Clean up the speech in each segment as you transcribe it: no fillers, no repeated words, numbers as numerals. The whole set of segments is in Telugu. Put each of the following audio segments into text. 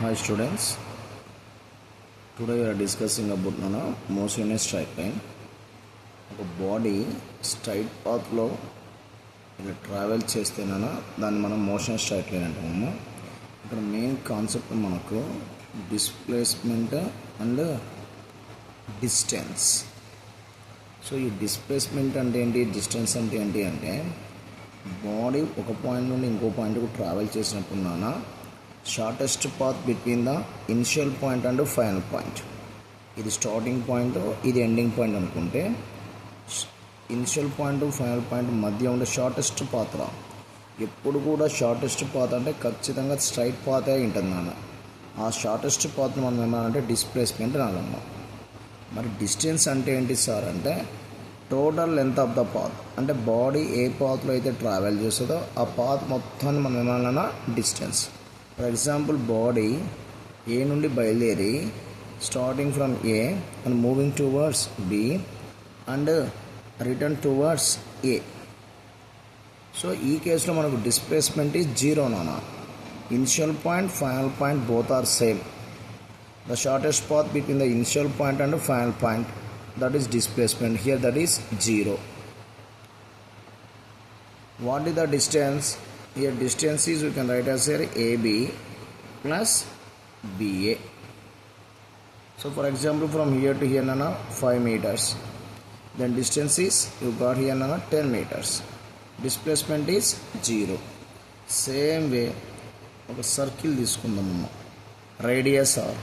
Hi students, today we are discussing about motion in a straight line. ఒక బాడీ స్ట్రైట్ పాత్లో ఇలా ట్రావెల్ చేస్తే దాన్ని మనం మోషన్ స్ట్రైట్ లైన్ అంటాము. ఇక్కడ మెయిన్ కాన్సెప్ట్ మనకు డిస్ప్లేస్మెంట్ అండ్ డిస్టెన్స్. సో ఈ డిస్ప్లేస్మెంట్ అంటే ఏంటి, డిస్టెన్స్ అంటే ఏంటి అంటే బాడీ ఒక పాయింట్ నుండి ఇంకో పాయింట్కు ట్రావెల్ చేసినప్పుడు shortest path between the initial point and final point. ఇది స్టార్టింగ్ పాయింట్, ఇది ఎండింగ్ పాయింట్ అనుకుంటే ఇనిషియల్ పాయింట్ ఫైనల్ పాయింట్ మధ్య ఉండే షార్టెస్ట్ పాత్ ఎప్పుడు కూడా షార్టెస్ట్ పాత్ అంటే ఖచ్చితంగా స్ట్రైట్ పాతే ఉంటుంది ఆ షార్టెస్ట్ పాత్ను మనం ఏమన్నానంటే డిస్ప్లేస్మెంట్ అనాలన్నా. మరి డిస్టెన్స్ అంటే ఏంటి సార్ అంటే total length of the path, అంటే బాడీ ఏ పాత్లో అయితే ట్రావెల్ చేస్తుందో ఆ పాత్ మొత్తాన్ని మనం ఏమన్నా distance. For example body A నుండి బయలుదేరి starting from A and moving towards B and return towards A. So ఈ కేసులో మనకు displacement is zero initial point final point both are same. The shortest path between the initial point and final point, that is displacement. Here that is 0. What is the distance? Here distance is, we can write as here AB plus BA. So for example from here to here 5 meters. Then distance is, you got here 10 meters. Displacement is 0. Same way ఒక సర్కిల్ తీసుకుందామమ్మ, radius R.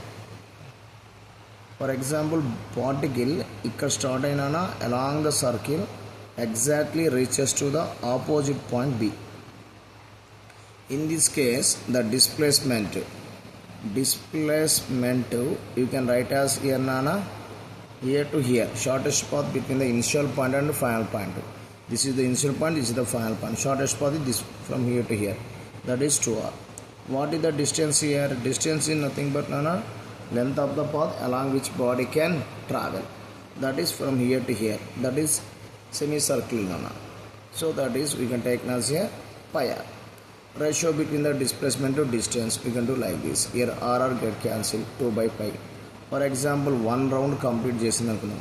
For example particle ఇక్కడ స్టార్ట్ అయినా along the circle exactly reaches to the opposite point B. In this case the displacement you can write as here to here, shortest path between the initial point and final point. This is the initial point, this is the final point. Shortest path is this from here to here, that is 2r. What is the distance here? Distance is nothing but length of the path along which body can travel, that is from here to here, that is semicircle so that is we can take as here pi r. Ratio between the displacement to distance we can do like this. Here r get cancelled, 2 by pi. For example one round complete చేసినప్పుడు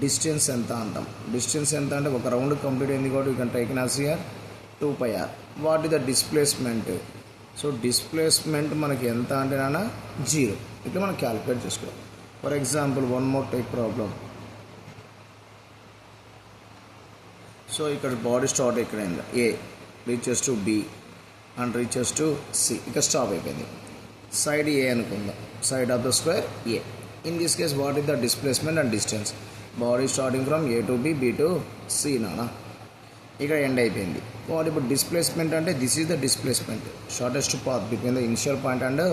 డిస్టెన్స్ ఎంత అంటాం. డిస్టెన్స్ ఎంత అంటే ఒక రౌండ్ కంప్లీట్ అయింది కాబట్టి we can take as here 2 pi r. What is the displacement? So displacement మనకి ఎంత అంటే 0. ఇట్లా మనం క్యాలిక్యులేట్ చేసుకోవాలి. For example one more type problem. So ఇక్కడ బాడీ స్టార్ట్ ఎక్కడైంది A, reaches to B and reaches to C, ఇక్కడ స్టాప్ అయిపోయింది. సైడ్ ఏ అనుకుందాం, side of the square A. In this case what is the displacement and distance? Body starting from A to B, B to C ఇక్కడ ఎండ్ అయిపోయింది. వాట్ ఇప్పుడు డిస్ప్లేస్మెంట్ అంటే this is the displacement, shortest path between the initial point and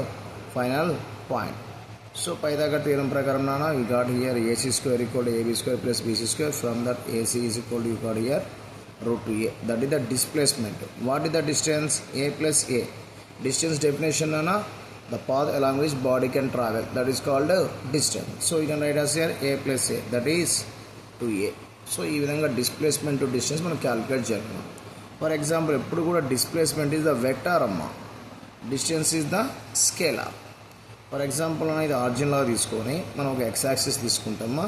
final point. So Pythagoras theorem ప్రకారం you got here AC square equal to AB square plus BC square. From that AC is equal to you got here √2a. That is the displacement. What is the distance? A plus A. Distance definition the path along which body can travel, that is called distance. So you can write as here a plus a, that is 2a. So ఈ విధంగా డిస్ప్లేస్మెంట్ టు డిస్టెన్స్ మనం క్యాలిక్యులేట్ చేయాలి. ఫర్ ఎగ్జాంపుల్ ఎప్పుడు కూడా displacement is the vector distance is the scalar. For example ఇది ఆర్జిన్ లాగా తీసుకొని మనం ఒక ఎక్స్ యాక్సిస్ తీసుకుంటామా.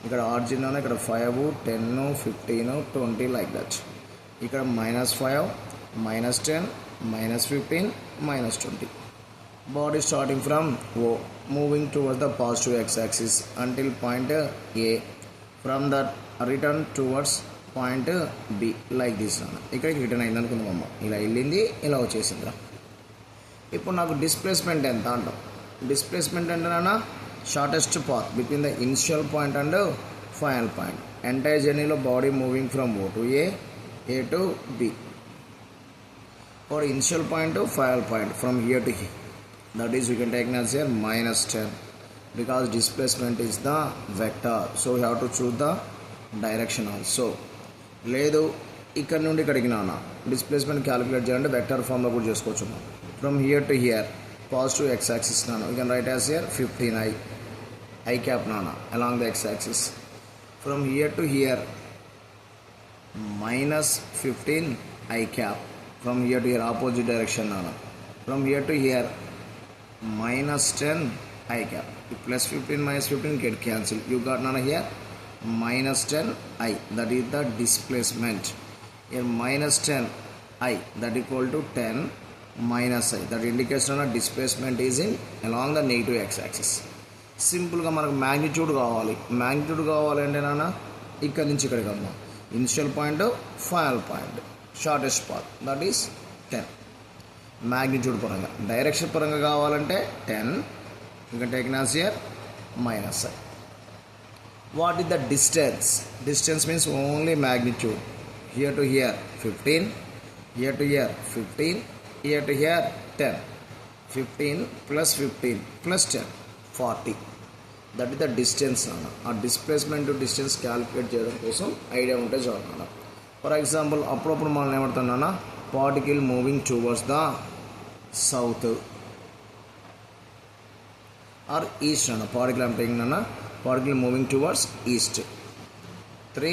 ఇక్కడ ఆర్జిన్ ఇక్కడ 5, 10, 15, 20 లైక్ దట్. ఇక్కడ -5, -10, -15, -20. Body starting from O moving towards the positive X axis until point A. From that return towards point be like this ఇక్కడికి రిటర్న్ అయింది అనుకుందాం. ఇలా వెళ్ళింది, ఇలా వచ్చేసిందిరా. ఇప్పుడు నాకు డిస్ప్లేస్మెంట్ ఎంత అంటాం? డిస్ప్లేస్మెంట్ అంటే shortest path between the initial point and final point. Entire జర్నీలో body moving from O to A to B. For initial point final point from here to here, that is you can take as here -10 because displacement is the vector, so we have to choose the direction also. లేదు ఇక్కడ నుండి ఇక్కడికి డిస్ప్లేస్మెంట్ క్యాలిక్యులేట్ చేయాలంటే వెక్టర్ ఫామ్లో కూడా చేసుకోవచ్చు. From here to here positive X axis you can write as here 15i I cap along the X axis. From here to here -15 i cap. From here to here opposite direction From here to here, minus 10 I cap. Plus 15 minus 15 get cancelled. You got none here minus 10 I, that is the displacement. Here minus 10 I, that equal to 10 minus I, that indicates that displacement is in along the negative x-axis. సింపుల్గా మనకు మ్యాగ్నిట్యూడ్ కావాలంటే నాన్న ఇక్కడ నుంచి ఇక్కడికి అమ్మా initial point final point shortest path that is 10 magnitude పరంగా. డైరెక్షన్ పరంగా కావాలంటే 10, ఇంకా taken as here minus I. What is the distance? Distance means only magnitude. Here to here 15, here to here 15, here to here 10. 15 plus 15 plus 10, 40. That is the distance. Our displacement to distance calculate చేయడం కోసం ఐడియా ఉంటే చాలు. ఫర్ ఎగ్జాంపుల్ అప్పుడప్పుడు మనం ఏమంటున్నా particle moving towards the south or east అన్న పార్టికల్ అంటే ఏంటన్నా particle moving towards east 3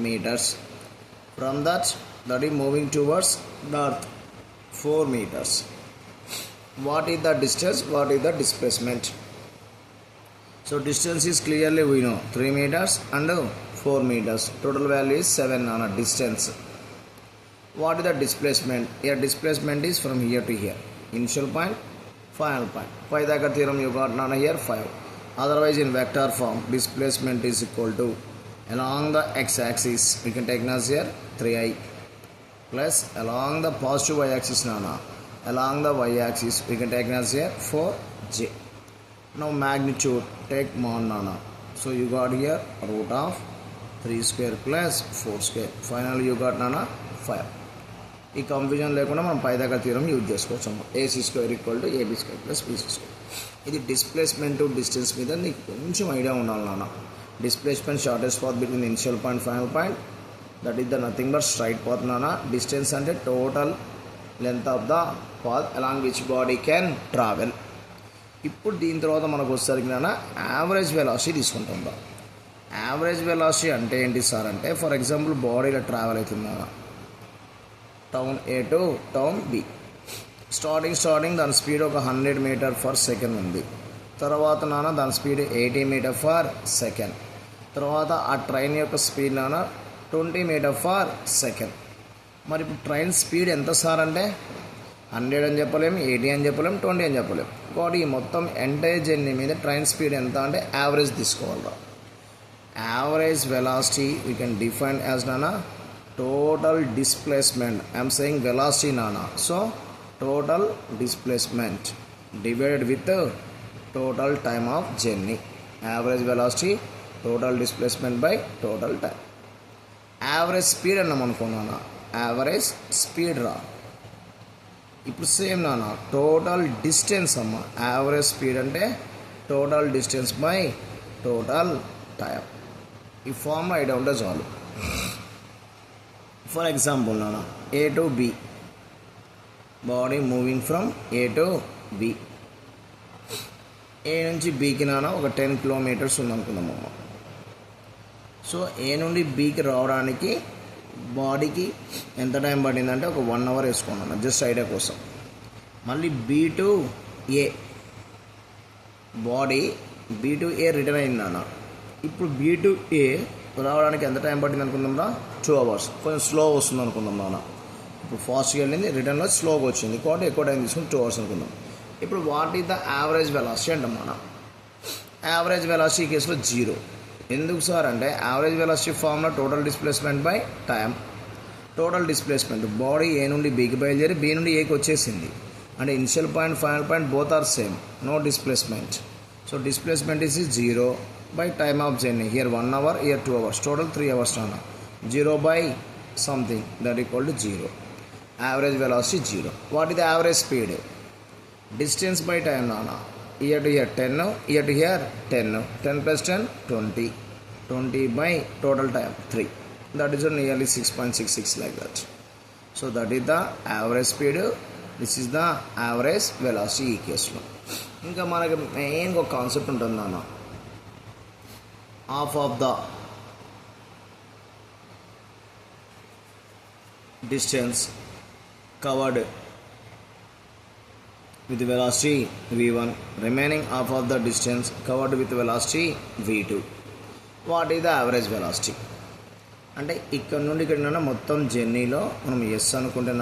meters. From that is moving towards north 4 meters. What is the distance? What is the displacement? So distance is clearly we know 3 meters and 4 meters. Total value is 7 on a distance. What is the displacement? Here displacement is from here to here. Initial point, final point. Pythagoras theorem you got none here 5. Otherwise in vector form displacement is equal to along the x-axis we can take as here 3I plus along the positive y-axis along the y-axis we can take as here 4j. Now magnitude take mod so you got here root of 3 square plus 4 square. Finally you got 5. ఈ కన్ఫ్యూజన్ లేకుండా మనం పైథాగరస్ థియరం యూజ్ చేసుకోవచ్చు. AC square equal to AB square plus BC square. ఇది డిస్ప్లేస్మెంట్ డిస్టెన్స్ మీద నీకు కొంచెం ఐడియా ఉండాలి నాన్న. Displacement shortest path between initial point final point, that is the nothing but straight path నాన్న. డిస్టెన్స్ అంటే total length of the path along which body can travel. ఇప్పుడు దీని తర్వాత మనకు వచ్చేసరికి నాన్న యావరేజ్ వెలాసిటీ తీసుకుంటుందా. యావరేజ్ వెలాసిటీ అంటే ఏంటి సార్ అంటే, ఫర్ ఎగ్జాంపుల్ బాడీలో ట్రావెల్ అవుతుందా town A to town B. Starting దాని స్పీడ్ ఒక 100 మీటర్ ఫర్ సెకండ్ ఉంది. తర్వాత దాని స్పీడ్ 80 మీటర్ ఫర్ సెకండ్. తర్వాత ఆ ట్రైన్ యొక్క స్పీడ్ 20 మీటర్ ఫర్ సెకండ్. మరి ఇప్పుడు ట్రైన్ స్పీడ్ ఎంత సార్ అంటే 100 అని చెప్పలేము, 80 అని చెప్పలేము, 20 అని చెప్పలేము. కాబట్టి ఈ మొత్తం ఎంటైర్ జర్నీ మీద ట్రైన్ స్పీడ్ ఎంత అంటే యావరేజ్ తీసుకోవాలి. Average velocity we can define as total displacement. I am saying velocity so total displacement divided with the total time of journey. Average velocity total displacement by total time. Average speed అన్నాం అనుకున్నాను, యావరేజ్ స్పీడ్ రా. ఇప్పుడు సేమ్ టోటల్ డిస్టెన్స్ అమ్మ. యావరేజ్ స్పీడ్ అంటే total distance by total time. ఈ ఫార్మ్ ఐడియా ఉంటే చాలు. For example A to B, body moving from A to B. A నుంచి Bకి ఒక 10 కిలోమీటర్స్ ఉందనుకుందామమ్మ. సో A నుండి Bకి రావడానికి బాడీకి ఎంత టైం పడిందంటే ఒక 1 అవర్ వేసుకున్నాను జస్ట్ ఐడియా కోసం. మళ్ళీ B to A, body B to A return అయిందన్న. ఇప్పుడు B to A రావడానికి ఎంత టైం పట్టింది అనుకుందాంరా 2 అవర్స్. కొంచెం స్లో వస్తుంది అనుకుందాం ఇప్పుడు ఫాస్ట్గా వెళ్ళింది, రిటర్న్లో స్లోగా వచ్చింది కాబట్టి ఎక్కువ టైం తీసుకుని 2 అవర్స్ అనుకుందాం. ఇప్పుడు what is the average velocity అంటాం యావరేజ్ వెలాసిటీ ఈ కేసులో 0. ఎందుకు సార్ అంటే average velocity formula total displacement by time. Total displacement body A నుండి Bకి బయలుదేరి B నుండి Aకి వచ్చేసింది అంటే initial point final point both are same, no displacement. So displacement is 0 by time of journey. Here 1 hour, here 2 hours, total 3 hours 0 by something, that equal to 0. Average velocity 0. What is the average speed? Distance by time here to here 10, here to here 10, 10 plus 10 20, 20 by total time 3, that is nearly 6.66 like that. So that is the average speed. This is the average velocity ఈ కేసులో. ఇంకా మనకి మెయిన్గా ఒక కాన్సెప్ట్ ఉంటుంది half of the distance covered with velocity v1, remaining half of the distance covered with velocity v2. What is the average velocity? అంటే ఇక్కడ నుండి ఇక్కడ మొత్తం జర్నీలో మనం ఎస్ అనుకుంటే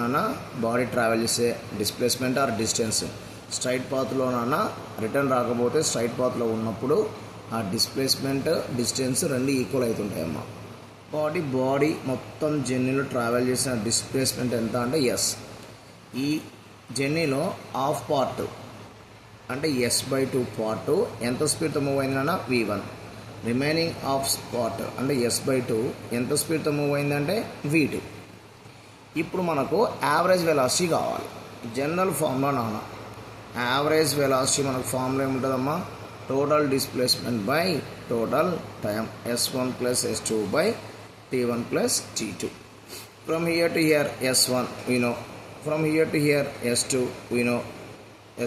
బాడీ ట్రావెల్ చేసే డిస్ప్లేస్మెంట్ ఆర్ డిస్టెన్స్ స్ట్రైట్ పాత్లో రిటర్న్ రాకపోతే స్ట్రైట్ పాత్లో ఉన్నప్పుడు ఆ డిస్ప్లేస్మెంట్ డిస్టెన్స్ రెండు ఈక్వల్ అవుతుంటాయమ్మా. కాబట్టి బాడీ మొత్తం జర్నీలో ట్రావెల్ చేసిన డిస్ప్లేస్మెంట్ ఎంత అంటే ఎస్. ఈ జర్నీలో హాఫ్ పార్ట్ అంటే s/2 పార్ట్ ఎంత స్పీడ్తో మూవ్ అయిందన్నా v1. రిమైనింగ్ హాఫ్ పార్ట్ అంటే s/2 ఎంత స్పీడ్తో మూవ్ అయిందంటే v2. ఇప్పుడు మనకు యావరేజ్ వెలాసిటీ కావాలి. జనరల్ ఫార్ములా యావరేజ్ వెలాసిటీ మనకు ఫార్ములా ఏముంటుందమ్మా, total displacement by total time s1 + s2 by t1 + t2. From here to here s1 we know, from here to here s2 we know,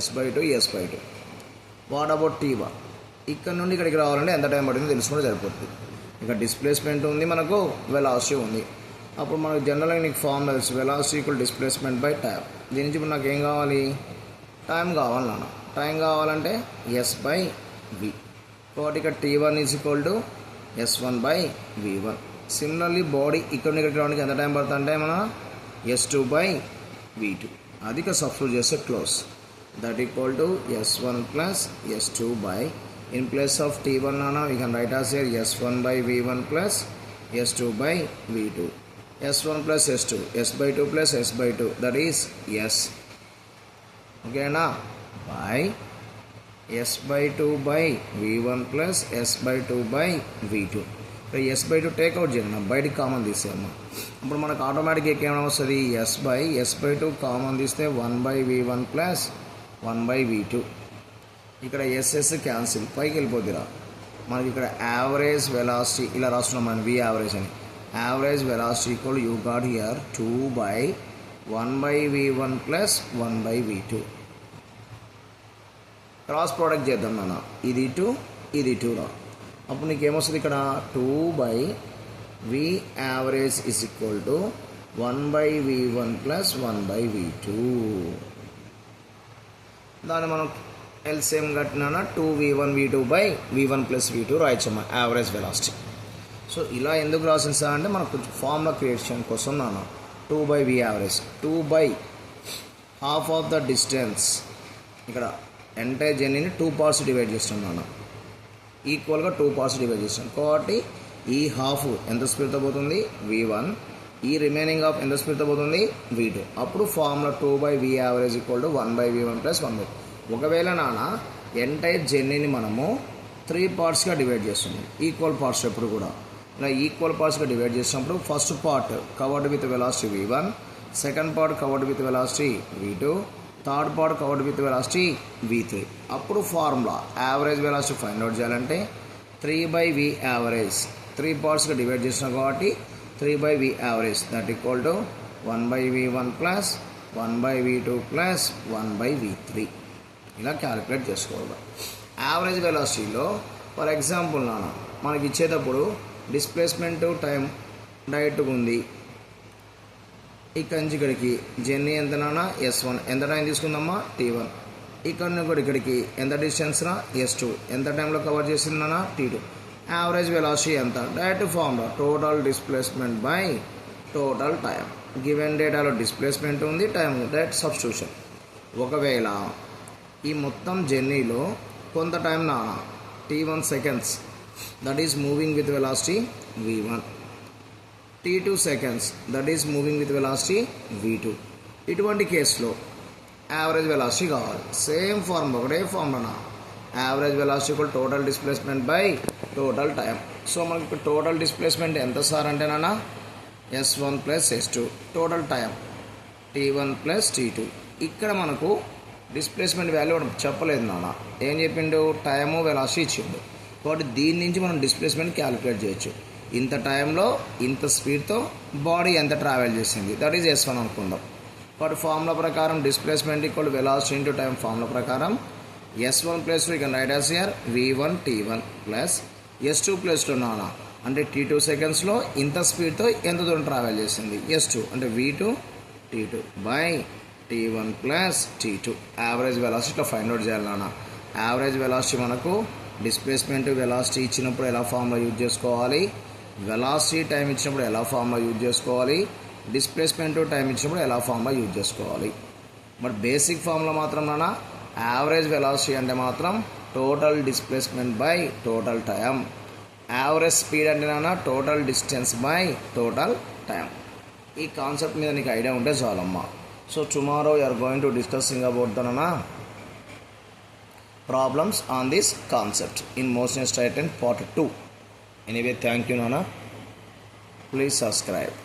s/2 s/2. What about t1? ఇక్కడ నుండి ఇక్కడికి రావాలంటే ఎంత టైం పడుతుందో తెలుసుకుంటే సరిపోతుంది. ఇక డిస్ప్లేస్మెంట్ ఉంది, మనకు వెలాసిటీ ఉంది. అప్పుడు మనకు జనరల్గా నీకు ఫార్మ్ తెలుసు, velocity equal displacement by time. దీని నుంచి ఇప్పుడు నాకు ఏం కావాలి, టైం కావాలి నాన్న. టైం కావాలంటే s/v. కాబట్టి ఇక్కడ t1 = s1/v1. సిమిలర్లీ బాడీ ఇక్కడ నుండి ఇక్కడికి రావడానికి ఎంత టైం పడుతుంది అంటే మన s2/v2. అది సబ్స్టిట్యూట్ చేస్తే close. That equal to s1 + s2 by, in place of t1 we can write as here s1/v1 plus s2/v2. s1 plus s2, s/2 plus s/2, that is s. Okay na, by s/2/v1 plus s/2/v2. s/2 take out చేయండి, బయటికి కామన్ తీసేయమ్మా. ఇప్పుడు మనకు ఆటోమేటిక్గా ఏమైనా వస్తుంది, s/2 కామన్ తీస్తే 1/v1 plus 1/v2. ఇక్కడ ఎస్ఎస్ క్యాన్సిల్, పైకి వెళ్ళిపోద్దిరా. మనకి ఇక్కడ యావరేజ్ వెలాసిటీ ఇలా రాస్తున్నాం మనం, వి యావరేజ్ అని. Average velocity equal you got here 2/1/v1 plus 1/v2. Cross product చేద్దాం నాన్న, ఇది 2 ఇది 2 రా. అప్పుడు నీకు ఏమొస్తుంది ఇక్కడ 2/v average is equal to 1/v1 plus 1/v2. దాన్ని మనం ఎల్సిఎం కట్టినా 2v1v2/v1 + v2 రాయచ్చమ్మా average velocity. So ఇలా ఎందుకు రాసిన సార్ అంటే మనకు ఫార్ములా క్రియేషన్ కోసం 2/v average, 2/half of the distance. ఇక్కడ ఎంటైర్ జర్నీని 2 పార్ట్స్ డివైడ్ చేస్తున్నాను, ఈక్వల్గా 2 పార్ట్స్ డివైడ్ చేస్తాను. కాబట్టి ఈ హాఫ్ ఎంత స్పీడ్తో పోతుంది v1, ఈ రిమైనింగ్ హాఫ్ ఎంత స్పీడ్తో పోతుంది v2. అప్పుడు formula 2/v average equal to 1/v1 + 1/v2. ఒకవేళ ఎంటైర్ జర్నీని మనము 3 పార్ట్స్గా డివైడ్ చేస్తున్నాం, ఈక్వల్ పార్ట్స్. ఎప్పుడు కూడా ఇలా ఈక్వల్ పార్ట్స్గా డివైడ్ చేసినప్పుడు first part covered with velocity v1, second part covered with velocity v2, third part covered with velocity v3. అప్పుడు formula average velocity find out చేయాలంటే 3/v యావరేజ్, 3 పార్ట్స్గా డివైడ్ చేసినాం కాబట్టి 3/v average that equal to 1/v1 plus 1/v2 plus 1/v3. ఇలా క్యాలిక్యులేట్ చేసుకోవాలి. యావరేజ్ వెలాసిటీలో ఫర్ ఎగ్జాంపుల్ మనకి ఇచ్చేటప్పుడు డిస్ప్లేస్మెంట్ టైం డైరెక్ట్గా ఉంది. ఇక్కడి నుంచి ఇక్కడికి జర్నీ ఎంత s1, ఎంత టైం తీసుకుందామా t1. ఇక్కడ నుంచి కూడా ఇక్కడికి ఎంత డిస్టెన్స్ s2, ఎంత టైంలో కవర్ చేసింది t2. యావరేజ్ వెలాసిటీ ఎంత, direct formula total displacement by total time. Given డేటాలో డిస్ప్లేస్మెంట్ ఉంది, టైం ఉంది, డైరెక్ట్ సబ్స్టిట్యూషన్. ఒకవేళ ఈ మొత్తం జర్నీలో కొంత time t1 seconds, that is moving with velocity v1, t2 seconds, that is moving with velocity v2. ఇటువంటి కేసులో యావరేజ్ వెలాసిటీ కావాలి. సేమ్ ఫార్ములా, ఒకటే formula, average velocity equal total displacement by total time. So మనకి ఇప్పుడు టోటల్ డిస్ప్లేస్మెంట్ ఎంత సార్ అంటే s1 + s2, total time t1 + t2. ఇక్కడ మనకు డిస్ప్లేస్మెంట్ వాల్యూ చెప్పలేదు ఏం చెప్పిండు, టైము వెలాసిటీ ఇచ్చిండు. కాబట్టి దీని నుంచి మనం డిస్ప్లేస్మెంట్ క్యాలిక్యులేట్ చేయొచ్చు. ఇంత టైంలో ఇంత స్పీడ్తో బాడీ ఎంత ట్రావెల్ చేసింది, దట్ ఈజ్ s1 అనుకుందాం. కాబట్టి ఫార్ములా ప్రకారం displacement equal velocity into time formula ప్రకారం s1 + 2 ఇక్కడ right as here v1 t1 plus s2 + 2 అంటే t2 సెకండ్స్లో ఇంత స్పీడ్తో ఎంత దూరం ట్రావెల్ చేసింది s2 అంటే v2 t2 by t1 plus t2. Average velocity ఇట్లా ఫైండ్ అవుట్ చేయాలి నాన్న. యావరేజ్ వెలాసిటీ మనకు డిస్ప్లేస్మెంట్ వెలాసిటీ ఇచ్చినప్పుడు ఎలా ఫార్ములా యూజ్ చేసుకోవాలి, వెలాసిటీ టైం ఇచ్చినప్పుడు ఎలా ఫార్ములా యూజ్ చేసుకోవాలి, డిస్ప్లేస్మెంట్ టైం ఇచ్చినప్పుడు ఎలా ఫార్ములా యూజ్ చేసుకోవాలి. బట్ బేసిక్ ఫార్ములా మాత్రం నాన్న యావరేజ్ వెలాసిటీ అంటే మాత్రం total displacement by total time, average speed అంటే నాన్న total distance by total time. ఈ కాన్సెప్ట్ మీద నీకు ఐడియా ఉంటే చాలమ్మా. So tomorrow you are going to discussing about the నాన్న problems on this concept in motion straight and part 2. Anyway, thank you nana, please subscribe.